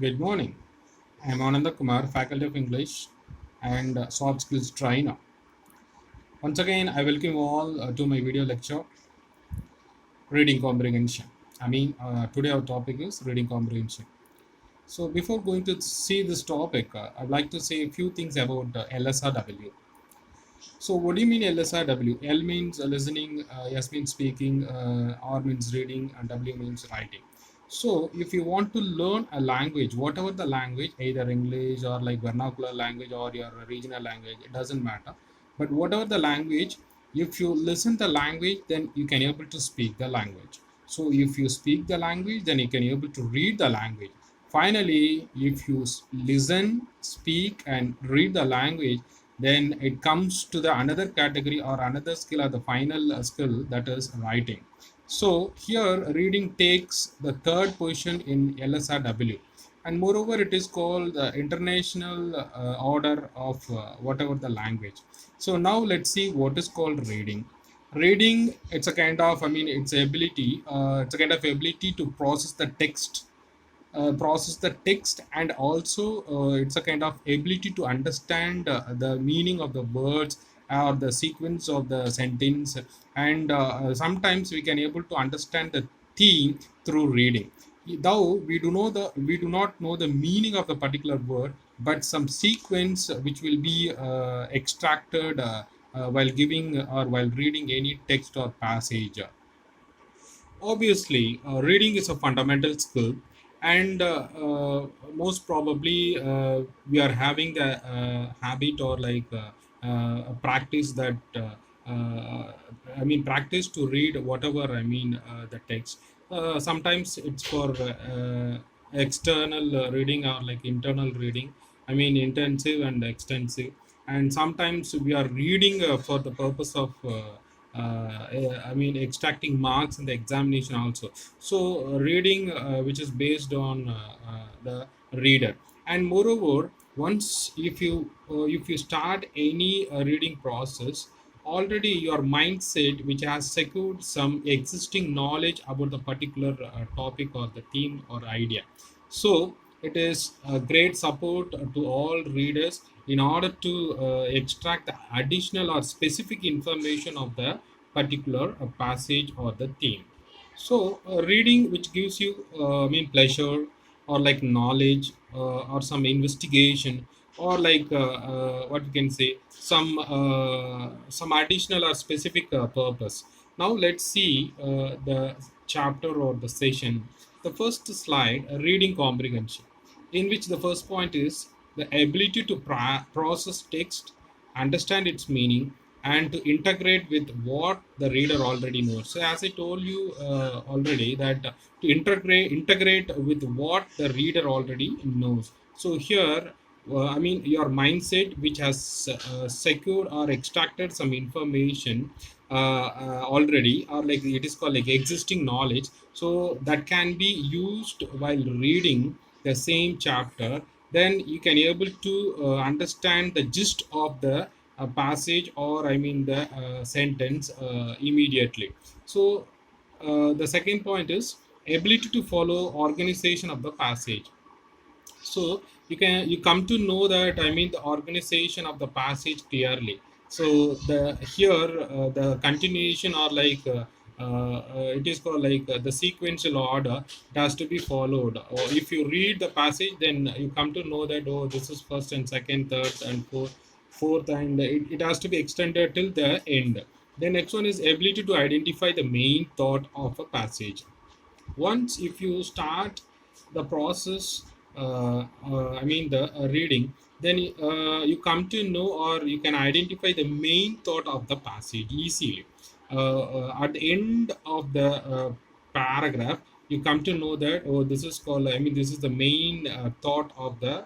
Good morning. I am Anandakumar, Faculty of English and Soft Skills Trainer. Once again, I welcome you all to my video lecture, Reading Comprehension. Today our topic is Reading Comprehension. So, before going to see this topic, I'd like to say a few things about LSRW. So, what do you mean LSRW? L means listening, S means speaking, R means reading, and W means writing. So, if you want to learn a language, whatever the language, either English or like vernacular language or your regional language, it doesn't matter. But whatever the language, if you listen the language, then you can able to speak the language. So, if you speak the language, then you can able to read the language. Finally, if you listen, speak, and read the language, then it comes to the another category or another skill or the final skill, that is writing. So here reading takes the third position in LSRW, and moreover it is called the international order of whatever the language. So now let's see what is called reading. Reading, it's a kind of, it's a kind of ability to process the text, and also it's a kind of ability to understand the meaning of the words or the sequence of the sentence, and sometimes we can able to understand the theme through reading. Though we do not know the meaning of the particular word, but some sequence which will be extracted while giving or while reading any text or passage. Obviously, reading is a fundamental skill, and most probably we are having the habit or like a practice that practice to read whatever the text. Sometimes it's for external reading or like internal reading. Intensive and extensive, and sometimes we are reading for the purpose of extracting marks in the examination also. So reading which is based on the reader. And moreover, once if you start any reading process, already your mindset which has secured some existing knowledge about the particular topic or the theme or idea. So it is a great support to all readers in order to extract the additional or specific information of the particular passage or the theme. So reading which gives you pleasure or like knowledge or some investigation, or like what we can say, some additional or specific purpose. Now let's see the chapter or the session. The first slide, reading comprehension, in which the first point is the ability to process text, understand its meaning, and to integrate with what the reader already knows. So, as I told you already, that to integrate with what the reader already knows. So here, your mindset, which has secured or extracted some information already, or like it is called like existing knowledge, so that can be used while reading the same chapter. Then you can able to understand the gist of the passage, or the sentence immediately. So the second point is ability to follow organization of the passage. So you come to know that the organization of the passage clearly. So the here the continuation, or like it is called like the sequential order, it has to be followed. Or if you read the passage, then you come to know that, oh, this is first and second, third and fourth, and it has to be extended till the end. The next one is ability to identify the main thought of a passage. Once if you start the process, the reading, then you come to know, or you can identify the main thought of the passage easily. At the end of the paragraph, you come to know that, oh, this is called, this is the main thought of the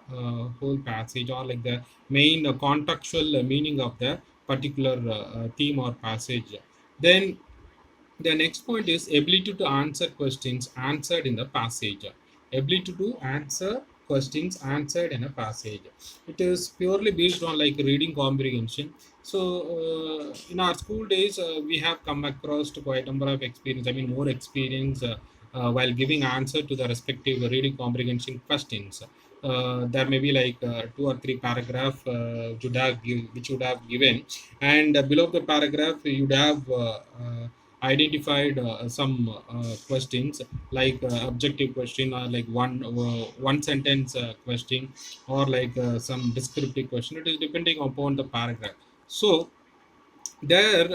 whole passage, or like the main contextual meaning of the particular theme or passage. Then the next point is ability to answer questions answered in the passage. Ability to answer questions answered in a passage. It is purely based on like reading comprehension. So in our school days, we have come across to quite a number of experience. More experience while giving answer to the respective reading comprehension questions. There may be like two or three paragraph which would have given, and below the paragraph you would have identified some questions like objective question, or like one sentence question, or like some descriptive question. It is depending upon the paragraph. So there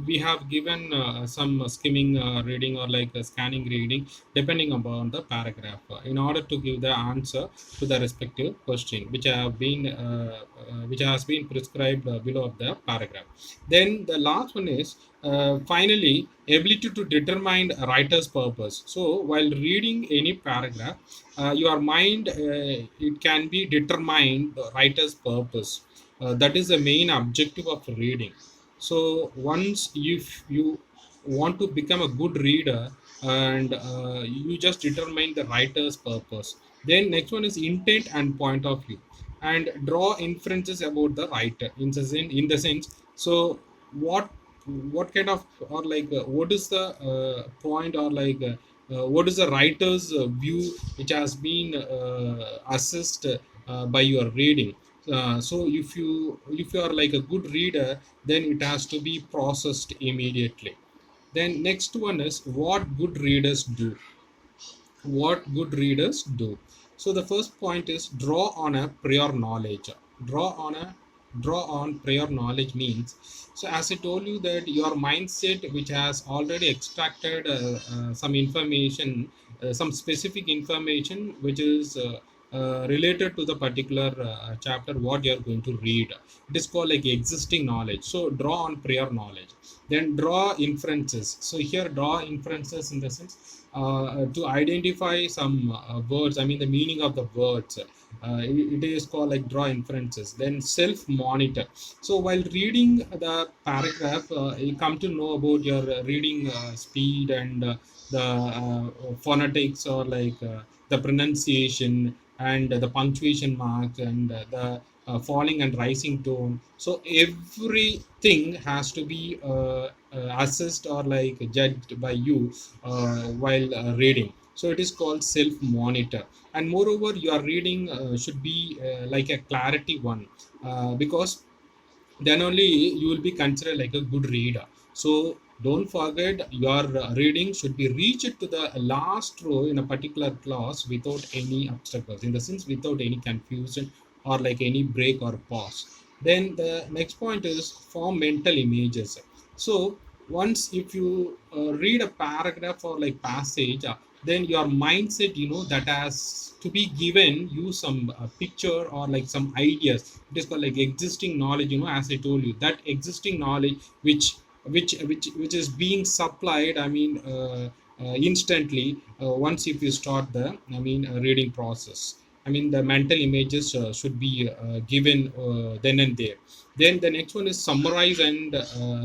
we have given some skimming reading, or like scanning reading, depending upon the paragraph, in order to give the answer to the respective question which has been prescribed below of the paragraph. Then the last one is finally ability to determine a writer's purpose. So while reading any paragraph, your mind it can be determined the writer's purpose. That is the main objective of reading. So once if you want to become a good reader, and you just determine the writer's purpose, then next one is intent and point of view, and draw inferences about the writer in the sense. So what what kind of, or like what is the point, or like what is the writer's view which has been assessed by your reading. So if you are like a good reader, then it has to be processed immediately. Then next one is what good readers do. So the first point is draw on a prior knowledge. draw on a Draw on prior knowledge means, so as I told you that your mindset which has already extracted some information, some specific information which is related to the particular chapter what you are going to read. It is called like existing knowledge. So draw on prior knowledge. Then draw inferences. So here draw inferences in the sense to identify some words, I mean the meaning of the words. It is called like draw inferences. Then self monitor. So while reading the paragraph, you come to know about your reading speed, and the phonetics, or like the pronunciation, and the punctuation marks, and the falling and rising tone. So everything has to be assessed or like judged by you while reading. So it is called self monitor. And moreover your reading should be like a clarity one, because then only you will be considered like a good reader. So don't forget your reading should be reached to the last row in a particular class without any obstacles, in the sense without any confusion or like any break or pause. Then the next point is form mental images. So once if you read a paragraph or like passage, then your mindset, that has to be given you some picture or like some ideas. It is called like existing knowledge, as I told you, that existing knowledge which is being supplied, I mean instantly, once if you start the, I mean reading process. I mean the mental images should be given then and there. Then the next one is summarize and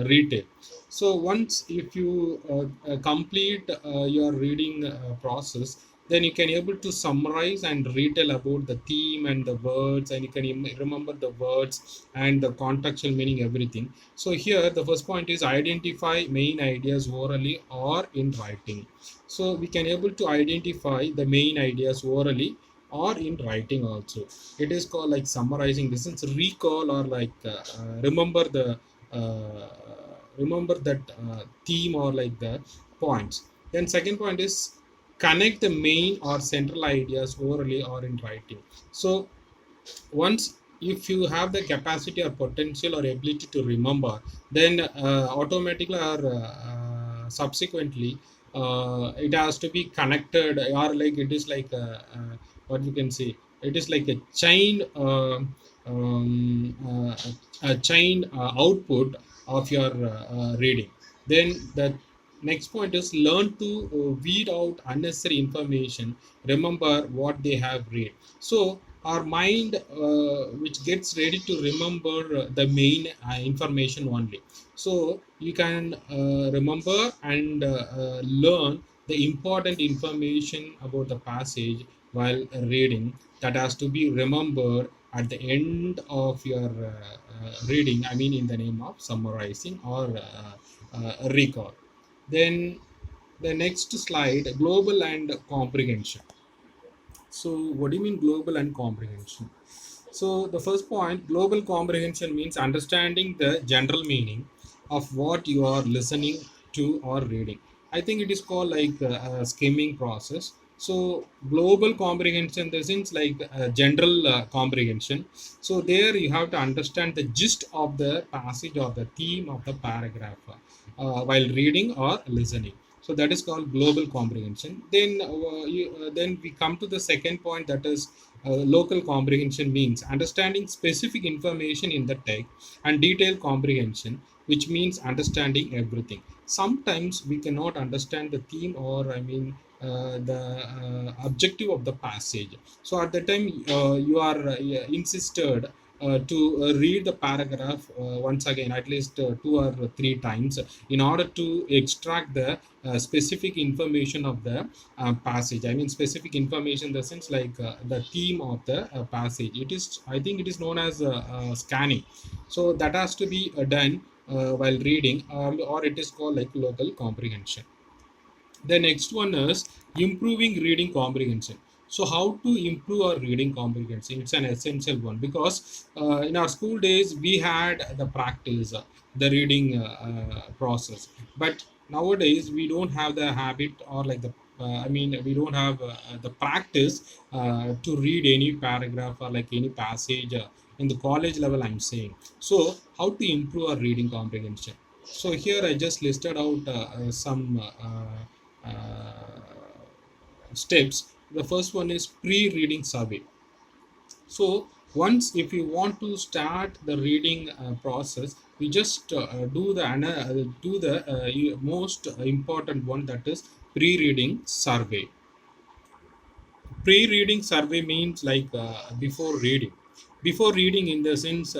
retell. So once if you complete your reading process, then you can able to summarize and retell about the theme and the words, and you can remember the words and the contextual meaning, everything. So here the first point is identify main ideas orally or in writing. So we can able to identify the main ideas orally or in writing also. It is called like summarizing. This is recall, or like uh, remember that theme or like the points. Then second point is connect the main or central ideas orally or in writing. So once if you have the capacity or potential or ability to remember, then automatically or subsequently it has to be connected, or like it is like what you can say, it is like a chain um, a chain output of your reading. Then the next point is learn to weed out unnecessary information, remember what they have read. So our mind which gets ready to remember the main information only. So you can remember and learn the important information about the passage while reading, that has to be remembered at the end of your reading, I mean in the name of summarizing or recall. Then The next slide, global and comprehension. So what do you mean global and comprehension? So the first point, global comprehension means understanding the general meaning of what you are listening to or reading. I think it is called like a skimming process. So global comprehension, this is like general comprehension. So there you have to understand the gist of the passage or the theme of the paragraph while reading or listening. So that is called global comprehension. Then we come to the second point, that is local comprehension means understanding specific information in the text, and detailed comprehension, which means understanding everything. Sometimes we cannot understand the theme, or I mean the objective of the passage. So at the time you are insisted to read the paragraph once again at least 2 or 3 times in order to extract the specific information of the passage. I mean specific information in the sense like the theme of the passage. It is, I think it is known as scanning. So that has to be done while reading, or it is called like local comprehension. The next one is improving reading comprehension. So how to improve our reading comprehension? It's an essential one, because in our school days we had the practice, the reading process. But nowadays we don't have the habit, or like the I mean we don't have the practice to read any paragraph or like any passage in the college level, I'm saying. So how to improve our reading comprehension? So here I just listed out some steps. The first one is pre-reading survey. So once if you want to start the reading process, we just do the most important one, that is pre-reading survey. Pre-reading survey means like before reading in the sense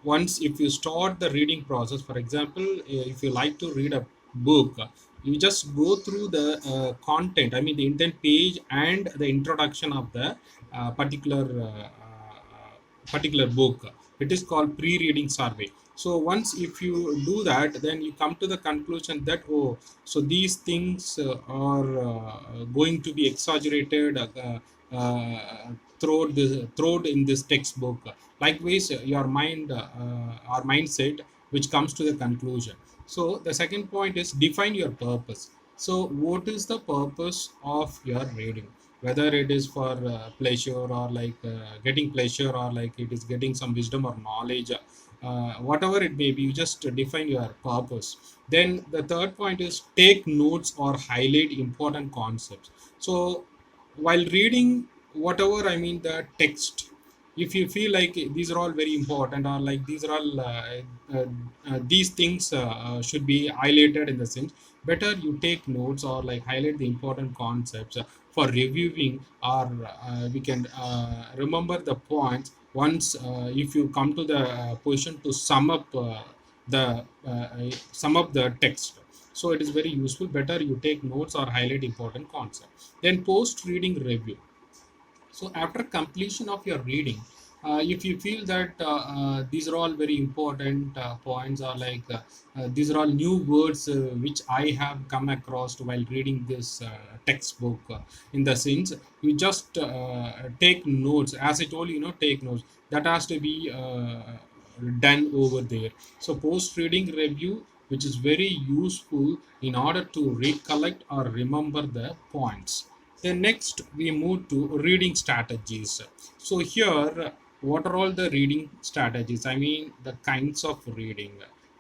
once if you start the reading process, for example if you like to read a book, you just go through the content, I mean the intent page and the introduction of the particular book. It is called pre-reading survey. So once if you do that, then you come to the conclusion that, oh, so these things are going to be exaggerated throughout in this textbook. Likewise your mind or mindset which comes to the conclusion. So the second point is define your purpose. So what is the purpose of your reading? Whether it is for pleasure, or like getting pleasure, or like it is getting some wisdom or knowledge, whatever it may be, you just define your purpose. Then the third point is take notes or highlight important concepts. So while reading whatever, I mean the text, if you feel like these are all very important, or like these are all uh, these things should be highlighted in the sense, better you take notes or like highlight the important concepts for reviewing, or we can remember the points once if you come to the position to the sum up the text. So it is very useful, better you take notes or highlight important concepts. Then post reading review. So after completion of your reading, if you feel that these are all very important points, or like these are all new words which I have come across while reading this textbook, in the sense you just take notes. As I told you, take notes. That has to be done over there. So post reading review, which is very useful in order to recollect or remember the points. Then next we move to reading strategies. So here, what are all the reading strategies? I mean the kinds of reading,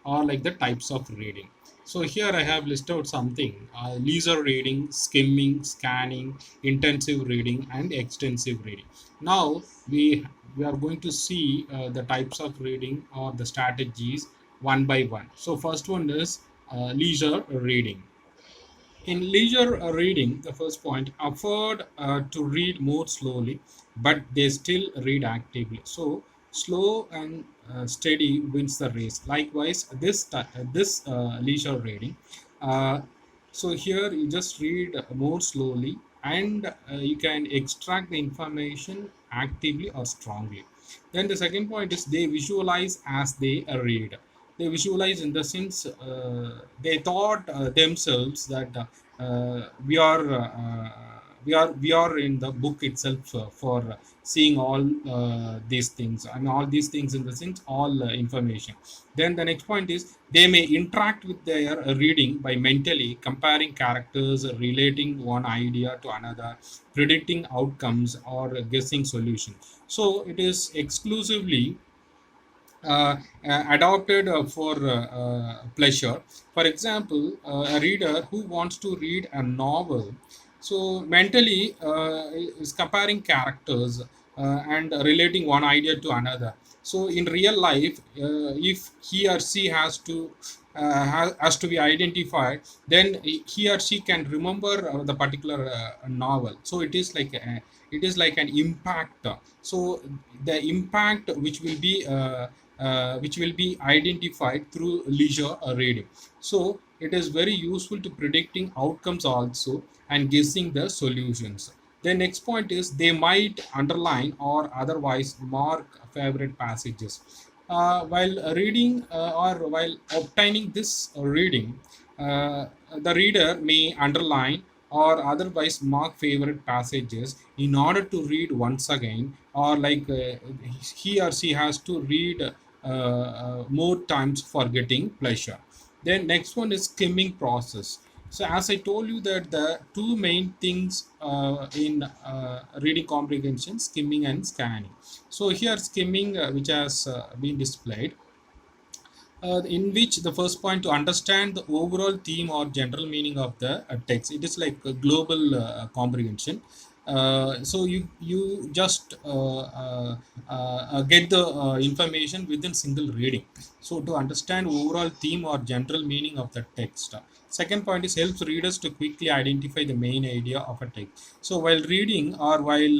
or like the types of reading. So here I have listed out something: leisure reading, skimming, scanning, intensive reading, and extensive reading. Now we are going to see the types of reading or the strategies one by one. So first one is leisure reading. In leisure reading, the first point, afford to read more slowly, but they still read actively. So slow and steady wins the race. Likewise, this leisure reading. Uh, so here you just read more slowly, and you can extract the information actively or strongly. Then the second point is they visualize as they read. They visualize in the sense they thought themselves that we are we are in the book itself for seeing all these things, and all these things in the sense all information. Then the next point is they may interact with their reading by mentally comparing characters, relating one idea to another, predicting outcomes, or guessing solutions. So it is exclusively adopted for pleasure. For example, a reader who wants to read a novel, so mentally is comparing characters and relating one idea to another. So in real life, if he or she has to be identified, then he or she can remember the particular novel. So it is like an impact. So the impact which will be identified through leisure reading. So it is very useful to predicting outcomes also and guessing the solutions. The next point is they might underline or otherwise mark favorite passages. While reading or while obtaining this reading, the reader may underline or otherwise mark favorite passages in order to read once again, or he or she has to read more times for getting pleasure. Then next one is skimming process. So as I told you that the two main things in reading comprehension, skimming and scanning. So here skimming, which has been displayed, in which the first point to understand the overall theme or general meaning of the text. It is like a global comprehension. So you just get the information within single reading. So to understand overall theme or general meaning of the text. Second point is helps readers to quickly identify the main idea of a text. So while reading or when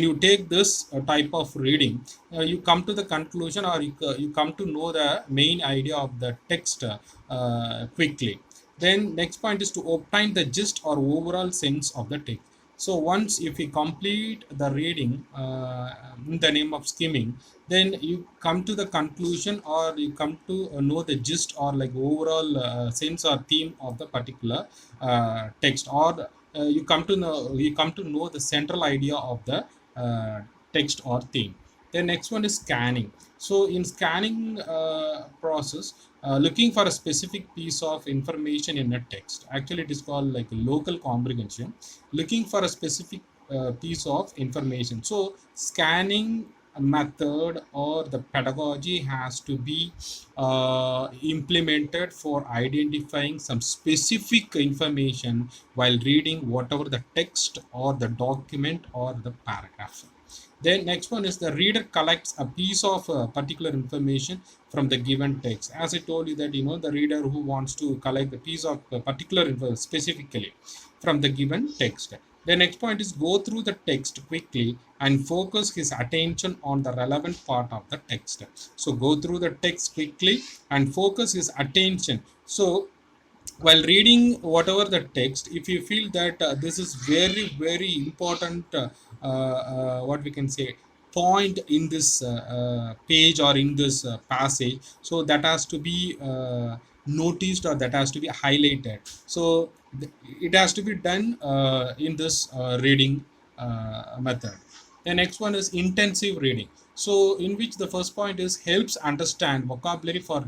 you take this type of reading, you come to the conclusion, or you come to know the main idea of the text quickly. Then next point is to obtain the gist or overall sense of the text. So once if you complete the reading in the name of skimming, then you come to the conclusion, or you come to know the gist or like overall sense or theme of the particular text, or you come to know the central idea of the text or theme. The next one is scanning. So in scanning process, looking for a specific piece of information in a text. Actually, it is called like local comprehension. Looking for a specific piece of information. So scanning method or the pedagogy has to be implemented for identifying some specific information while reading whatever the text or the document or the paragraph. Then next one is the reader collects a piece of particular information from the given text. As I told you that the reader who wants to collect the piece of particular info specifically from the given text. The next point is go through the text quickly and focus his attention on the relevant part of the text. So go through the text quickly and focus his attention. So while reading whatever the text, if you feel that this is very very important, what we can say, point in this page or in this passage, so that has to be noticed, or that has to be highlighted. So it has to be done in this reading method. The next one is intensive reading, so in which the first point is helps understand vocabulary for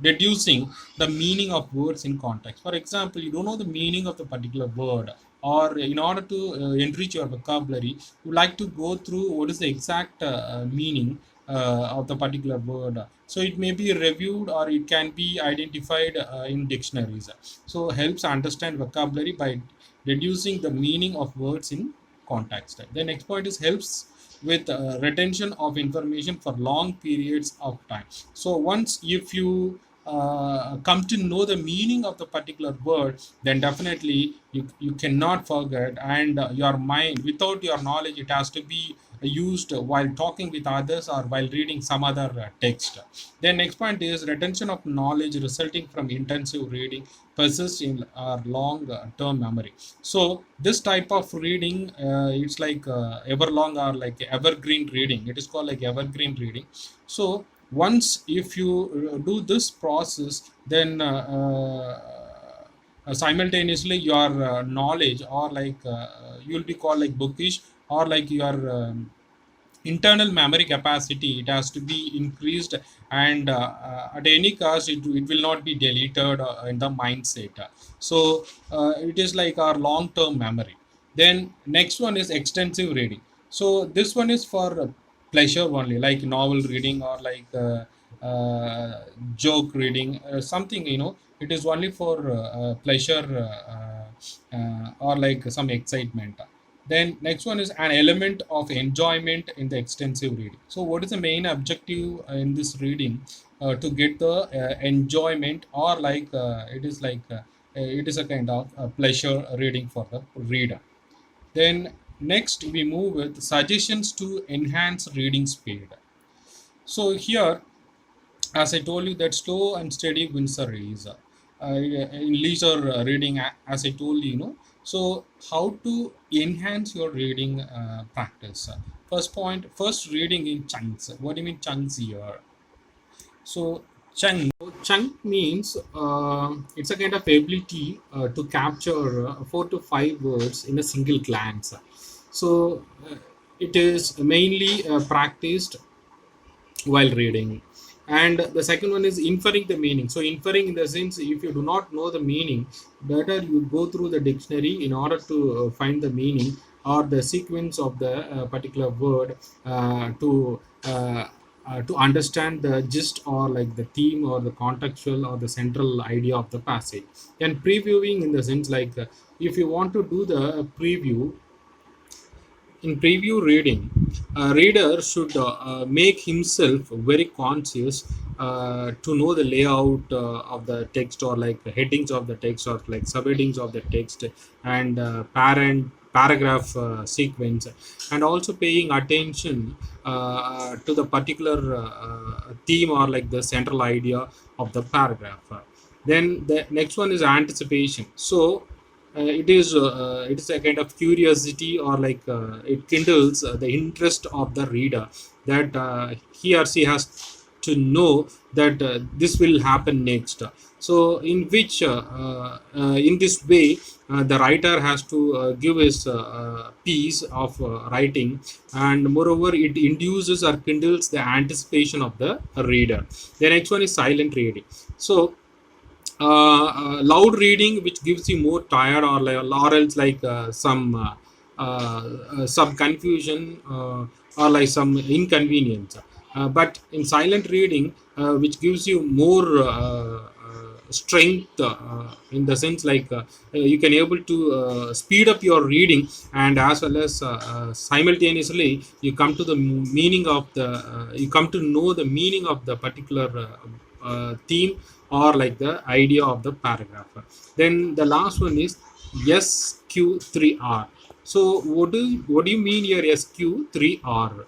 deducing the meaning of words in context. For example, you don't know the meaning of the particular word, or in order to enrich your vocabulary, you like to go through what is the exact meaning of the particular word. So it may be reviewed, or it can be identified in dictionaries. So helps understand vocabulary by deducing the meaning of words in context. The next point is helps with retention of information for long periods of time. So once if you come to know the meaning of the particular word, then definitely you cannot forget, and your mind, without your knowledge, it has to be used while talking with others or while reading some other text. Then next point is retention of knowledge resulting from intensive reading persists in our long term memory. So this type of reading, it's like ever long or like evergreen reading. It is called like evergreen reading. So once if you do this process, then simultaneously your knowledge, or like you'll be called like bookish, or like your internal memory capacity, it has to be increased, and at any cost it will not be deleted in the mindset. So it is like our long term memory. Then next one is extensive reading. So this one is for pleasure only, like novel reading, or like joke reading, something, it is only for pleasure, or like some excitement. Then next one is an element of enjoyment in the extensive reading. So what is the main objective in this reading? To get the enjoyment, or like it is a kind of pleasure reading for the reader. Then next we move with suggestions to enhance reading speed. So here, as I told you, that slow and steady wins the race. In leisure reading, as I told you, so how to enhance your reading practice? First point, first reading in chunks. What do you mean chunks here? So chunk means it's a kind of ability to capture 4 to 5 words in a single glance. So it is mainly practiced while reading. And the second one is inferring the meaning. So inferring in the sense, if you do not know the meaning, better you go through the dictionary in order to find the meaning, or the sequence of the particular word, to understand the gist, or like the theme, or the contextual, or the central idea of the passage. And previewing in the sense, like if you want to do the preview, in preview reading, a reader should make himself very conscious to know the layout of the text, or like the headings of the text, or like subheadings of the text, and parent paragraph sequence, and also paying attention to the particular theme, or like the central idea of the paragraph. Then the next one is anticipation. So it is a kind of curiosity, or like it kindles the interest of the reader, that he or she has to know that this will happen next. So in this way, the writer has to give his piece of writing, and moreover it induces or kindles the anticipation of the reader. The next one is silent reading. So loud reading, which gives you more tired, or else like some confusion, or like some inconvenience. But in silent reading, which gives you more strength, in the sense like you can able to speed up your reading, and as well as simultaneously you come to the meaning of the you come to know the meaning of the particular theme, or like the idea of the paragraph. Then the last one is SQ3R. So what do you mean here SQ3R?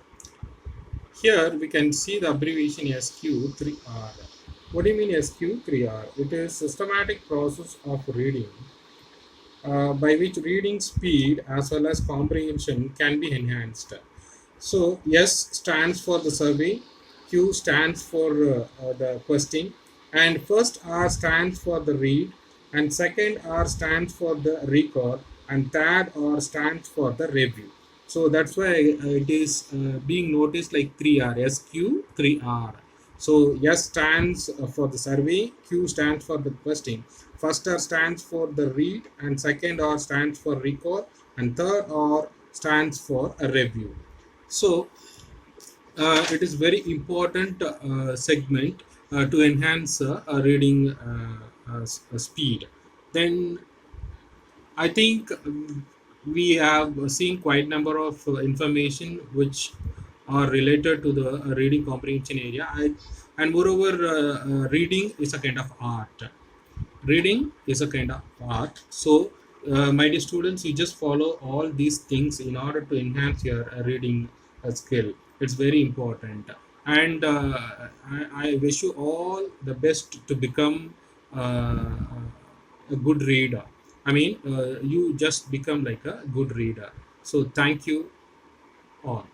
Here we can see the abbreviation SQ3R. What do you mean SQ3R? It is systematic process of reading, by which reading speed as well as comprehension can be enhanced. So S stands for the survey, Q stands for the question, and first R stands for the read, and second R stands for the record, and third R stands for the review. So that's why it is being noticed like 3R, SQ 3R. So S stands for the survey, Q stands for the question, first R stands for the read, and second R stands for record, and third R stands for a review. So it is very important segment to enhance reading speed. Then I think we have seen quite number of information which are related to the reading comprehension area. And moreover, reading is a kind of art. Reading is a kind of art. So, my dear students, you just follow all these things in order to enhance your reading skill. It's very important. And I wish you all the best to become a good reader. I mean, you just become like a good reader. So, thank you all.